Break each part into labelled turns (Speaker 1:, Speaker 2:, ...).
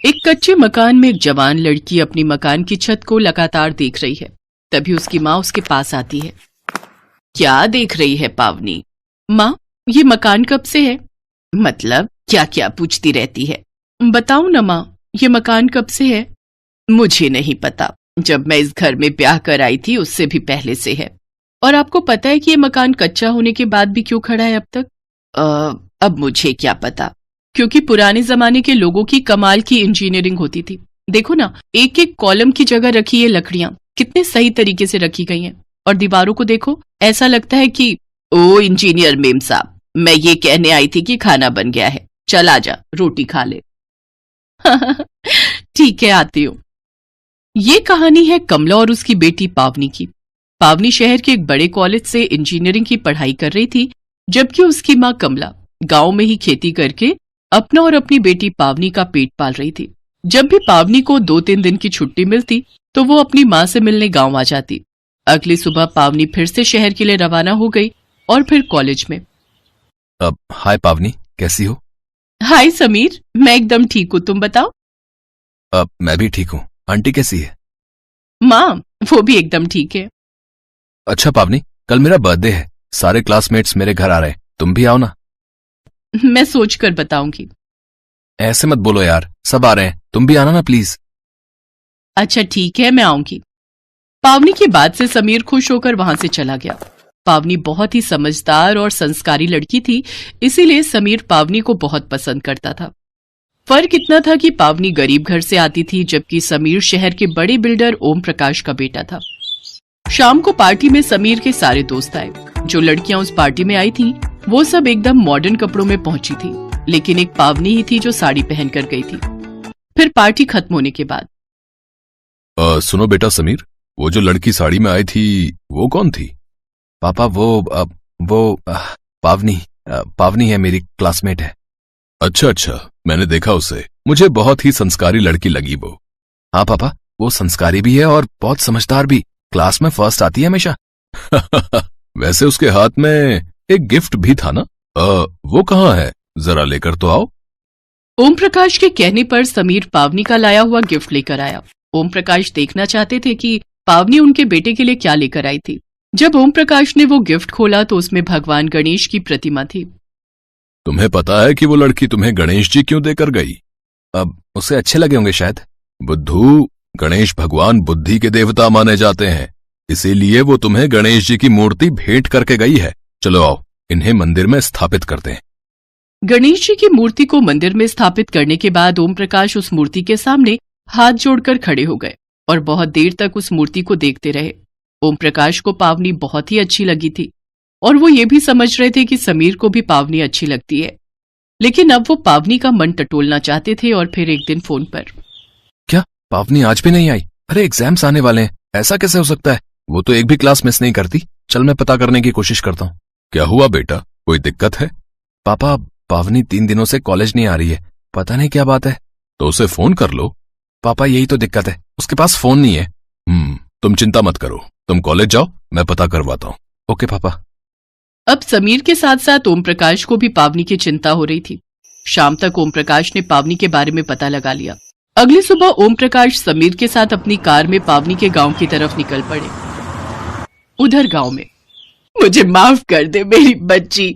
Speaker 1: एक कच्चे मकान में एक जवान लड़की अपनी मकान की छत को लगातार देख रही है। तभी उसकी माँ उसके पास आती है। क्या देख रही है पावनी? माँ, ये मकान कब से है? मतलब क्या क्या पूछती रहती है। बताओ ना माँ, ये मकान कब से है? मुझे नहीं पता, जब मैं इस घर में ब्याह कर आई थी उससे भी पहले से है। और आपको पता है कि ये मकान कच्चा होने के बाद भी क्यों खड़ा है अब तक? अब मुझे क्या पता, क्योंकि पुराने जमाने के लोगों की कमाल की इंजीनियरिंग होती थी। देखो ना, एक एक कॉलम की जगह रखी है लकड़ियां, कितने सही तरीके से रखी गई हैं। और दीवारों को देखो, ऐसा लगता है कि ओ इंजीनियर मेम साहब, मैं ये कहने आई थी कि खाना बन गया है, चल आजा रोटी खा ले। ठीक है, आती हूँ। ये कहानी है कमला और उसकी बेटी पावनी की। पावनी शहर के एक बड़े कॉलेज से इंजीनियरिंग की पढ़ाई कर रही थी, जबकि उसकी माँ कमला गांव में ही खेती करके अपना और अपनी बेटी पावनी का पेट पाल रही थी। जब भी पावनी को 2-3 दिन की छुट्टी मिलती तो वो अपनी माँ से मिलने गांव आ जाती। अगली सुबह पावनी फिर से शहर के लिए रवाना हो गई और फिर कॉलेज में।
Speaker 2: अब हाय पावनी, कैसी हो?
Speaker 1: हाय समीर, मैं एकदम ठीक हूँ, तुम बताओ।
Speaker 2: अब मैं भी ठीक हूँ। आंटी कैसी है?
Speaker 1: माँ, वो भी एकदम ठीक है।
Speaker 2: अच्छा पावनी, कल मेरा बर्थडे है, सारे क्लासमेट्स मेरे घर आ रहे हैं, तुम भी आओ ना।
Speaker 1: मैं सोच कर बताऊंगी।
Speaker 2: ऐसे मत बोलो यार, सब आ रहे हैं, तुम भी आना ना प्लीज।
Speaker 1: अच्छा ठीक है, मैं आऊंगी। पावनी की बात से समीर खुश होकर वहां से चला गया। पावनी बहुत ही समझदार और संस्कारी लड़की थी, इसीलिए समीर पावनी को बहुत पसंद करता था। फर्क इतना था कि पावनी गरीब घर से आती थी, जबकि समीर शहर के बड़े बिल्डर ओम प्रकाश का बेटा था। शाम को पार्टी में समीर के सारे दोस्त आए। जो लड़कियां उस पार्टी में आई थीं, वो सब एकदम मॉडर्न कपड़ों में पहुंची थी, लेकिन एक पावनी ही थी जो साड़ी पहनकर गई थी। फिर पार्टी खत्म होने के बाद,
Speaker 2: सुनो बेटा समीर, वो जो लड़की साड़ी में आई थी वो कौन थी? पापा वो पावनी है, मेरी क्लासमेट है। अच्छा, मैंने देखा उसे, मुझे बहुत ही संस्कारी लड़की लगी वो। हाँ पापा, वो संस्कारी भी है और बहुत समझदार भी, क्लास में फर्स्ट आती है हमेशा। वैसे उसके हाथ में एक गिफ्ट भी था ना? वो कहाँ है, जरा लेकर तो आओ।
Speaker 1: ओम प्रकाश के कहने पर समीर पावनी का लाया हुआ गिफ्ट लेकर आया। ओम प्रकाश देखना चाहते थे कि पावनी उनके बेटे के लिए क्या लेकर आई थी। जब ओम प्रकाश ने वो गिफ्ट खोला तो उसमें भगवान गणेश की प्रतिमा थी।
Speaker 2: तुम्हें पता है कि वो लड़की तुम्हें गणेश जी क्यों देकर गई? अब उसे अच्छे लगे होंगे शायद। बुद्धू, गणेश भगवान बुद्धि के देवता माने जाते हैं, इसीलिए वो तुम्हें गणेश जी की मूर्ति भेंट करके गई है। चलो आओ, इन्हें मंदिर में स्थापित करते हैं।
Speaker 1: गणेश जी की मूर्ति को मंदिर में स्थापित करने के बाद ओम प्रकाश उस मूर्ति के सामने हाथ जोड़कर खड़े हो गए और बहुत देर तक उस मूर्ति को देखते रहे। ओम प्रकाश को पावनी बहुत ही अच्छी लगी थी और वो ये भी समझ रहे थे कि समीर को भी पावनी अच्छी लगती है, लेकिन अब वो पावनी का मन टटोलना चाहते थे। और फिर एक दिन फोन पर,
Speaker 2: क्या पावनी आज भी नहीं आई? अरे एग्जाम्स आने वाले हैं, ऐसा कैसे हो सकता है? वो तो एक भी क्लास मिस नहीं करती। चल मैं पता करने की कोशिश करता हूँ। क्या हुआ बेटा, कोई दिक्कत है? पापा, पावनी 3 दिनों से कॉलेज नहीं आ रही है, पता नहीं क्या बात है। तो उसे फोन कर लो। पापा यही तो दिक्कत है, उसके पास फोन नहीं है। तुम चिंता मत करो, तुम कॉलेज जाओ, मैं पता करवाता हूँ। ओके पापा।
Speaker 1: अब समीर के साथ साथ ओम प्रकाश को भी पावनी की चिंता हो रही थी। शाम तक ओम प्रकाश ने पावनी के बारे में पता लगा लिया। अगली सुबह ओम प्रकाश समीर के साथ अपनी कार में पावनी के गांव की तरफ निकल पड़े। उधर गांव में, मुझे माफ कर दे मेरी बच्ची,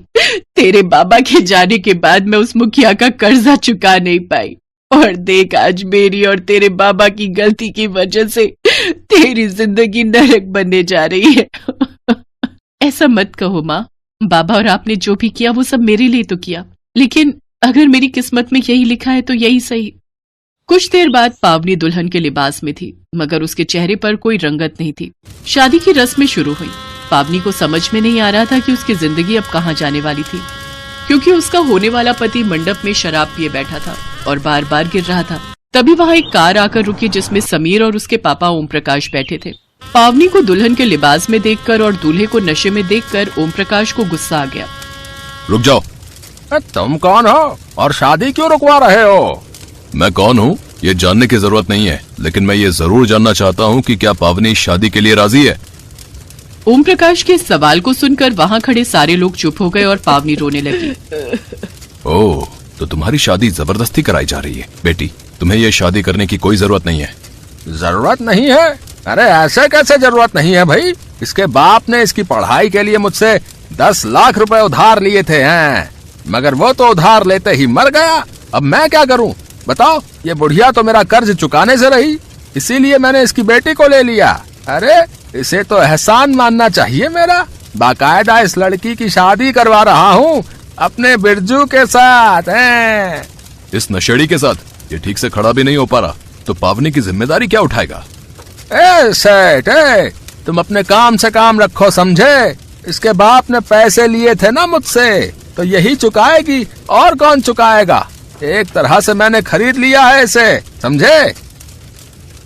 Speaker 1: तेरे बाबा के जाने के बाद मैं उस मुखिया का कर्जा चुका नहीं पाई, और देख आज मेरी और तेरे बाबा की गलती की वजह से तेरी जिंदगी नरक बनने जा रही है। ऐसा मत कहो माँ, बाबा और आपने जो भी किया वो सब मेरे लिए तो किया, लेकिन अगर मेरी किस्मत में यही लिखा है तो यही सही। कुछ देर बाद पावनी दुल्हन के लिबास में थी, मगर उसके चेहरे पर कोई रंगत नहीं थी। शादी की रस्में शुरू हुई। पावनी को समझ में नहीं आ रहा था कि उसकी जिंदगी अब कहाँ जाने वाली थी, क्योंकि उसका होने वाला पति मंडप में शराब पिए बैठा था और बार बार गिर रहा था। तभी वहाँ एक कार आकर रुकी जिसमें समीर और उसके पापा ओम प्रकाश बैठे थे। पावनी को दुल्हन के लिबास में देखकर और दूल्हे को नशे में देखकर ओम प्रकाश को गुस्सा आ गया।
Speaker 2: रुक जाओ।
Speaker 3: तुम कौन हो और शादी क्यों रुकवा रहे हो?
Speaker 2: मैं कौन हूँ ये जानने की जरूरत नहीं है, लेकिन मैं ये जरूर जानना चाहता हूँ कि क्या पावनी शादी के लिए राजी है?
Speaker 1: ओम प्रकाश के सवाल को सुनकर वहाँ खड़े सारे लोग चुप हो गए और पावनी रोने लगी।
Speaker 2: ओह, तो तुम्हारी शादी जबरदस्ती कराई जा रही है। बेटी, तुम्हें ये शादी करने की कोई जरूरत नहीं है।
Speaker 3: जरूरत नहीं है? अरे ऐसे कैसे जरूरत नहीं है भाई? इसके बाप ने इसकी पढ़ाई के लिए मुझसे 10 लाख रुपए उधार लिए थे हैं, मगर वो तो उधार लेते ही मर गया। अब मैं क्या करूं बताओ? ये बुढ़िया तो मेरा कर्ज चुकाने से रही, इसीलिए मैंने इसकी बेटी को ले लिया। अरे इसे तो एहसान मानना चाहिए मेरा। बाकायदा इस लड़की की शादी करवा रहा हूँ अपने बिरजू के साथ हैं।
Speaker 2: इस नशेड़ी के साथ ये ठीक से खड़ा भी नहीं हो पा रहा, तो पावनी की जिम्मेदारी क्या उठाएगा?
Speaker 3: ए सेठ, तुम अपने काम से काम रखो, समझे? इसके बाप ने पैसे लिए थे ना मुझसे, तो यही चुकाएगी, और कौन चुकाएगा? एक तरह से मैंने खरीद लिया है इसे, समझे?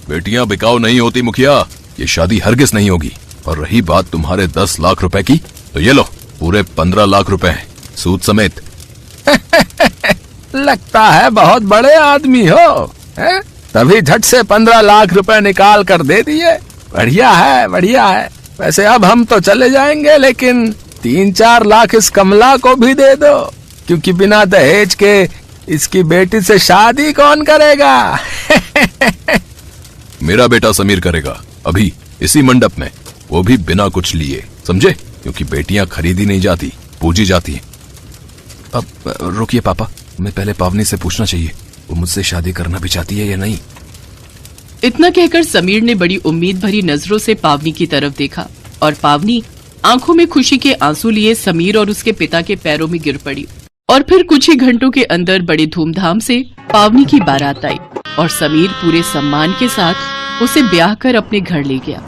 Speaker 2: बेटियां बिकाऊ नहीं होती मुखिया, ये शादी हरगिज नहीं होगी। और रही बात तुम्हारे 10 लाख रुपए की, तो ये लो पूरे 15 लाख रुपए हैं, सूद समेत।
Speaker 3: लगता है बहुत बड़े आदमी हो, है? तभी झट से 15 लाख रुपए निकाल कर दे दिए। बढ़िया है, बढ़िया है। वैसे अब हम तो चले जाएंगे, लेकिन 3-4 लाख इस कमला को भी दे दो, क्योंकि बिना दहेज के इसकी बेटी से शादी कौन करेगा?
Speaker 2: मेरा बेटा समीर करेगा, अभी इसी मंडप में, वो भी बिना कुछ लिए, समझे? क्योंकि बेटियां खरीदी नहीं जाती, पूजी जाती हैं। अब रुकिए पापा, मैं पहले पावनी से पूछना चाहिए, वो मुझसे शादी करना भी चाहती है या नहीं।
Speaker 1: इतना कहकर समीर ने बड़ी उम्मीद भरी नजरों से पावनी की तरफ देखा और पावनी आंखों में खुशी के आंसू लिए समीर और उसके पिता के पैरों में गिर पड़ी। और फिर कुछ ही घंटों के अंदर बड़े धूमधाम से पावनी की बारात आई और समीर पूरे सम्मान के साथ उसे ब्याह कर अपने घर ले गया।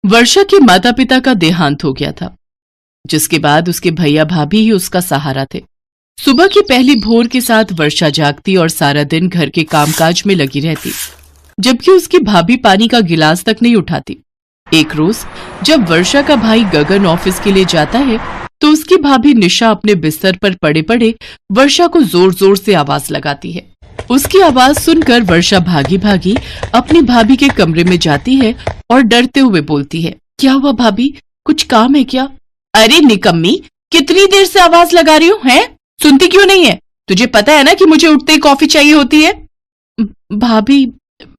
Speaker 1: वर्षा के माता पिता का देहांत हो गया था, जिसके बाद उसके भैया भाभी ही उसका सहारा थे। सुबह की पहली भोर के साथ वर्षा जागती और सारा दिन घर के कामकाज में लगी रहती, जबकि उसकी भाभी पानी का गिलास तक नहीं उठाती। एक रोज जब वर्षा का भाई गगन ऑफिस के लिए जाता है, तो उसकी भाभी निशा अपने बिस्तर पर पड़े पड़े वर्षा को जोर जोर से आवाज लगाती है। उसकी आवाज सुनकर वर्षा भागी भागी अपनी भाभी के कमरे में जाती है और डरते हुए बोलती है, क्या हुआ भाभी, कुछ काम है क्या? अरे निकम्मी, कितनी देर से आवाज लगा रही हूँ, हैं? सुनती क्यों नहीं है? तुझे पता है ना कि मुझे उठते ही कॉफी चाहिए होती है। भाभी,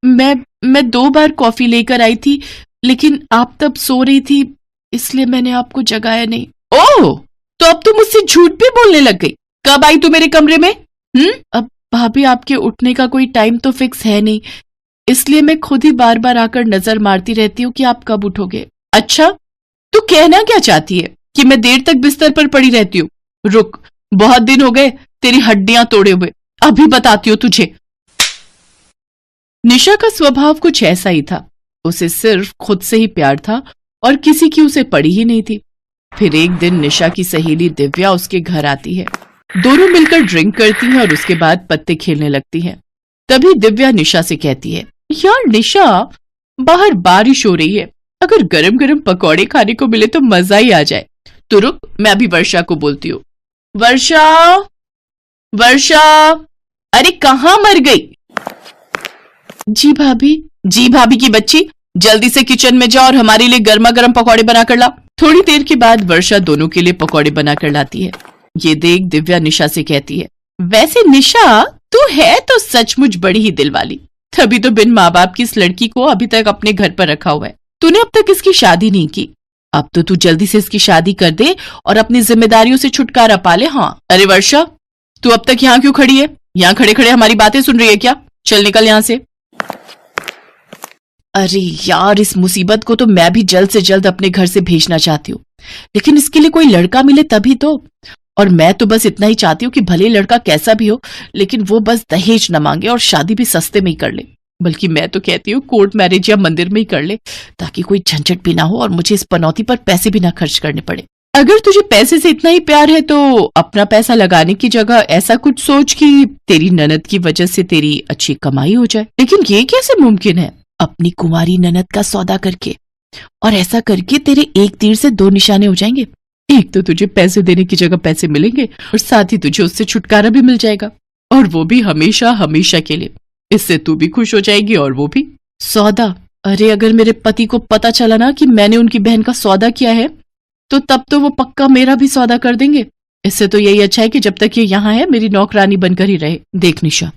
Speaker 1: मैं 2 बार कॉफी लेकर आई थी, लेकिन आप तब सो रही थी, इसलिए मैंने आपको जगाया नहीं। ओह, तो अब तुम मुझसे झूठ भी बोलने लग गई। कब आई तू मेरे कमरे में? अब भाभी, आपके उठने का कोई टाइम तो फिक्स है नहीं, इसलिए मैं खुद ही बार बार आकर नजर मारती रहती हूँ कि आप कब उठोगे। अच्छा, तू कहना क्या चाहती है कि मैं देर तक बिस्तर पर पड़ी रहती हूँ? रुक, बहुत दिन हो गए तेरी हड्डियां तोड़े हुए, अभी बताती हूँ तुझे। निशा का स्वभाव कुछ ऐसा ही था, उसे सिर्फ खुद से ही प्यार था और किसी की उसे पड़ी ही नहीं थी। फिर एक दिन निशा की सहेली दिव्या उसके घर आती है। दोनों मिलकर ड्रिंक करती हैं और उसके बाद पत्ते खेलने लगती हैं। तभी दिव्या निशा से कहती है, यार निशा, बाहर बारिश हो रही है, अगर गरम गरम पकौड़े खाने को मिले तो मजा ही आ जाए। तो रुक, मैं अभी वर्षा को बोलती हूँ। वर्षा, वर्षा, अरे कहाँ मर गई? जी भाभी। जी भाभी की बच्ची, जल्दी से किचन में जा और हमारे लिए गर्मा गर्म पकौड़े बनाकर ला। थोड़ी देर के बाद वर्षा दोनों के लिए पकौड़े बनाकर लाती है। ये देख दिव्या निशा से कहती है, वैसे निशा, तू है तो सचमुच बड़ी ही दिल वाली, तभी तो बिन माँ बाप की इस लड़की को अभी तक अपने घर पर रखा हुआ है। तूने अब तक इसकी शादी नहीं की, अब तो तू जल्दी से इसकी शादी कर दे और अपनी जिम्मेदारियों से छुटकारा पा ले। हाँ, अरे वर्षा, तू अब तक यहाँ क्यों खड़ी है? यहाँ खड़े खड़े हमारी बातें सुन रही है क्या? चल निकल यहाँ से। अरे यार, इस मुसीबत को तो मैं भी जल्द से जल्द अपने घर से भेजना चाहती हूँ, लेकिन इसके लिए कोई लड़का मिले तभी तो। और मैं तो बस इतना ही चाहती हूँ कि भले लड़का कैसा भी हो, लेकिन वो बस दहेज न मांगे और शादी भी सस्ते में ही कर ले। बल्कि मैं तो कहती हूँ कोर्ट मैरिज या मंदिर में ही कर ले, ताकि कोई झंझट भी ना हो और मुझे इस पनौती पर पैसे भी ना खर्च करने पड़े। अगर तुझे पैसे से इतना ही प्यार है तो अपना पैसा लगाने की जगह ऐसा कुछ सोच कि तेरी ननद की वजह से तेरी अच्छी कमाई हो जाए। लेकिन ये कैसे मुमकिन है? अपनी कुंवारी ननद का सौदा करके, और ऐसा करके तेरे एक तीर से 2 निशाने हो जाएंगे। एक तो तुझे पैसे देने की जगह पैसे मिलेंगे और साथ ही तुझे उससे छुटकारा भी मिल जाएगा, और वो भी हमेशा हमेशा के लिए। इससे तू भी खुश हो जाएगी और वो भी। सौदा? अरे अगर मेरे पति को पता चला ना कि मैंने उनकी बहन का सौदा किया है, तो तब तो वो पक्का मेरा भी सौदा कर देंगे। इससे तो यही अच्छा है कि जब तक ये यहाँ है मेरी नौकरानी बनकर ही रहे। देख निशा,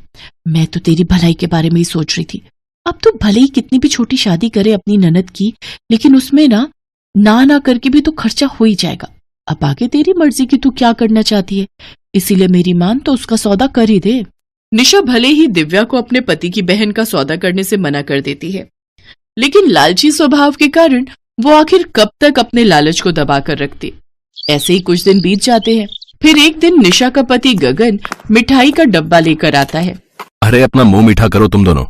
Speaker 1: मैं तो तेरी भलाई के बारे में ही सोच रही थी। अब तो भले ही कितनी भी छोटी शादी करे अपनी ननद की, लेकिन उसमें ना करके भी तो खर्चा हो ही जाएगा। अब आगे तेरी मर्जी कि तू क्या करना चाहती है, इसीलिए मेरी मान तो उसका सौदा कर ही दे। निशा भले ही दिव्या को अपने पति की बहन का सौदा करने से मना कर देती है, लेकिन लालची स्वभाव के कारण वो आखिर कब तक अपने लालच को दबा कर रखती। ऐसे ही कुछ दिन बीत जाते हैं। फिर एक दिन निशा का पति गगन मिठाई का डब्बा लेकर आता है।
Speaker 2: अरे अपना मुंह मीठा करो तुम दोनों,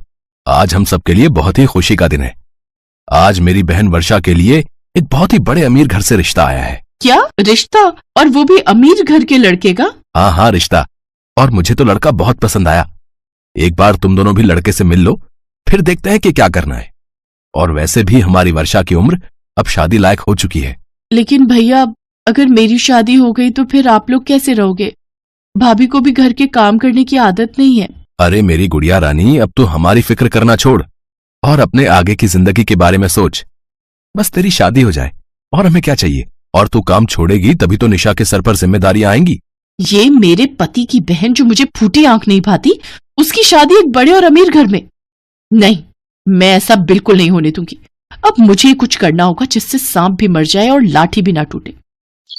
Speaker 2: आज हम सबके लिए बहुत ही खुशी का दिन है। आज मेरी बहन वर्षा के लिए एक बहुत ही बड़े अमीर घर से रिश्ता आया है।
Speaker 1: क्या रिश्ता? और वो भी अमीर घर के लड़के का?
Speaker 2: हाँ रिश्ता, और मुझे तो लड़का बहुत पसंद आया। एक बार तुम दोनों भी लड़के से मिल लो, फिर देखते हैं कि क्या करना है। और वैसे भी हमारी वर्षा की उम्र अब शादी लायक हो चुकी है।
Speaker 1: लेकिन भैया, अगर मेरी शादी हो गई तो फिर आप लोग कैसे रहोगे? भाभी को भी घर के काम करने की आदत नहीं है।
Speaker 2: अरे मेरी गुड़िया रानी, अब तो हमारी फिक्र करना छोड़ और अपने आगे की जिंदगी के बारे में सोच। बस तेरी शादी हो जाए और हमें क्या चाहिए। और तू काम छोड़ेगी तभी तो निशा के सर पर जिम्मेदारियां आएंगी।
Speaker 1: ये मेरे पति की बहन जो मुझे फूटी आंख नहीं भाती, उसकी शादी एक बड़े और अमीर घर में? नहीं, मैं ऐसा बिल्कुल नहीं होने दूंगी। अब मुझे कुछ करना होगा जिससे सांप भी मर जाए और लाठी भी ना टूटे।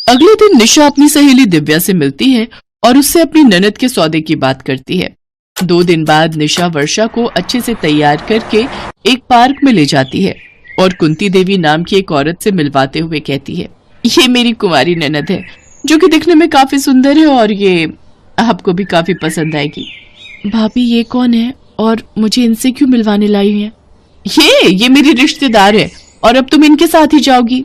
Speaker 1: अगले दिन निशा अपनी सहेली दिव्या से मिलती है और उससे अपनी ननद के सौदे की बात करती है। 2 दिन बाद निशा वर्षा को अच्छे से तैयार करके एक पार्क में ले जाती है और कुंती देवी नाम की एक औरत से मिलवाते हुए कहती है, ये मेरी कुंवारी ननद है जो कि दिखने में काफी सुंदर है और ये आपको भी काफी पसंद आएगी। भाभी, ये कौन है और मुझे इनसे क्यों मिलवाने लाई है? ये मेरी रिश्तेदार है और अब तुम इनके साथ ही जाओगी।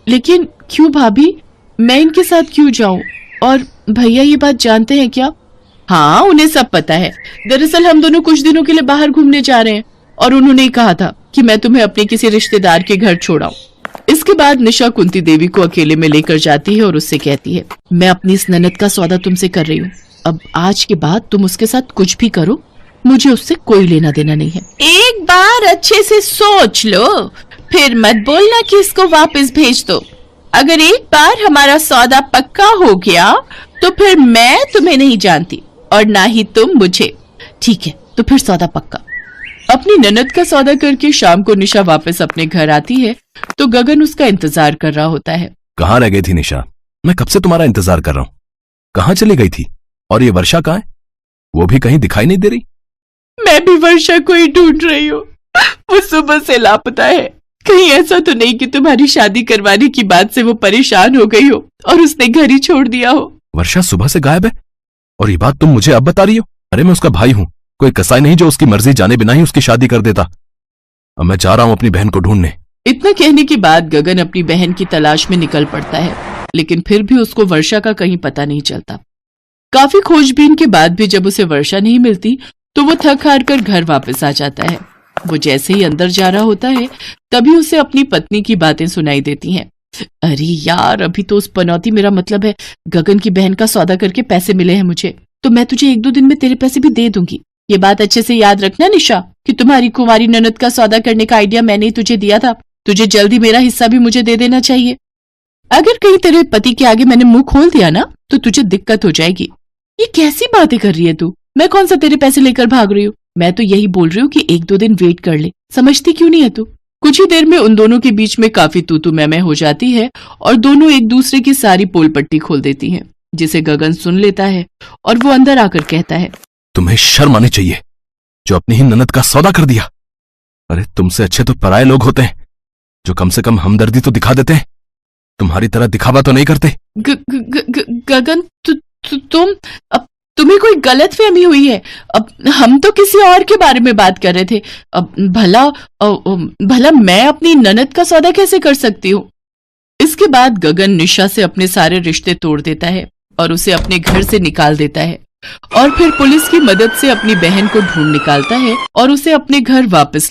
Speaker 1: लेकिन क्यों भाभी, मैं इनके साथ क्यों जाऊं? और भैया ये बात जानते हैं क्या? हाँ, उन्हें सब पता है। दरअसल हम दोनों कुछ दिनों के लिए बाहर घूमने जा रहे हैं और उन्होंने कहा था कि मैं तुम्हें अपने किसी रिश्तेदार के घर छोड़ाऊं। इसके बाद निशा कुंती देवी को अकेले में लेकर जाती है और उससे कहती है, मैं अपनी इस ननद का सौदा तुमसे कर रही हूँ। अब आज के बाद तुम उसके साथ कुछ भी करो, मुझे उससे कोई लेना देना नहीं है। एक बार अच्छे से सोच लो, फिर मत बोलना कि इसको वापस भेज दो। अगर एक बार हमारा सौदा पक्का हो गया तो फिर मैं तुम्हें नहीं जानती और ना ही तुम मुझे। ठीक है, तो फिर सौदा पक्का। अपनी ननद का सौदा करके शाम को निशा वापस अपने घर आती है तो गगन उसका इंतजार कर रहा होता है।
Speaker 2: कहाँ रह गई थी निशा? मैं कब से तुम्हारा इंतजार कर रहा हूँ। कहाँ चली गई थी? और ये वर्षा कहाँ है? वो भी कहीं दिखाई नहीं दे रही।
Speaker 1: मैं भी वर्षा को ही ढूंढ रही हूँ। वो सुबह से लापता है। कहीं ऐसा तो नहीं कि तुम्हारी शादी करवाने की बात से वो परेशान हो गई हो और उसने घर ही छोड़ दिया हो।
Speaker 2: वर्षा सुबह से गायब है और ये बात तुम मुझे अब बता रही हो? अरे मैं उसका भाई हूँ, कोई कसाई नहीं जो उसकी मर्जी जाने बिना ही उसकी शादी कर देता। अब मैं जा रहा हूँ अपनी बहन को ढूंढने।
Speaker 1: इतना कहने के बाद गगन अपनी बहन की तलाश में निकल पड़ता है, लेकिन फिर भी उसको वर्षा का कहीं पता नहीं चलता। काफी खोजबीन के बाद भी जब उसे वर्षा नहीं मिलती तो वो थक हार कर घर वापस आ जाता है। वो जैसे ही अंदर जा रहा होता है तभी उसे अपनी पत्नी की बातें सुनाई देती हैं। अरे यार, अभी तो उस पनौती, मेरा मतलब है गगन की बहन का सौदा करके पैसे मिले हैं मुझे, तो मैं तुझे 1-2 दिन में तेरे पैसे भी दे दूंगी। ये बात अच्छे से याद रखना निशा कि तुम्हारी कुंवारी ननद का सौदा करने का आइडिया मैंने ही तुझे दिया था। तुझे जल्दी मेरा हिस्सा भी मुझे दे देना चाहिए। अगर कहीं तेरे पति के आगे मैंने मुंह खोल दिया ना तो तुझे दिक्कत हो जाएगी। ये कैसी बातें कर रही है तू? मैं कौन सा तेरे पैसे लेकर भाग रही हूँ? मैं तो यही बोल रही हूँ कि 1-2 दिन वेट कर ले। समझती क्यों नहीं है तू? कुछ ही देर में उन दोनों के बीच में काफी तू मैं हो जाती है और दोनों एक दूसरे की सारी पोल पट्टी खोल देती हैं, जिसे गगन सुन लेता है और वो अंदर आकर कहता है,
Speaker 2: तुम्हें शर्म आनी चाहिए जो अपनी ही ननद का सौदा कर दिया। अरे तुमसे अच्छे तो पराये लोग होते हैं जो कम से कम हमदर्दी तो दिखा देते हैं, तुम्हारी तरह दिखावा तो नहीं करते।
Speaker 1: गगन, तुम, अब तुम्हें कोई गलतफहमी हुई है। अब हम तो किसी और के बारे में बात कर रहे थे। अब भला मैं अपनी ननद का सौदा कैसे कर सकती हूँ? इसके बाद गगन निशा से अपने सारे रिश्ते तोड़ देता है और उसे अपने घर से निकाल देता है और फिर पुलिस की मदद से अपनी बहन को ढूंढ निकालता है और उसे अपने घर वापस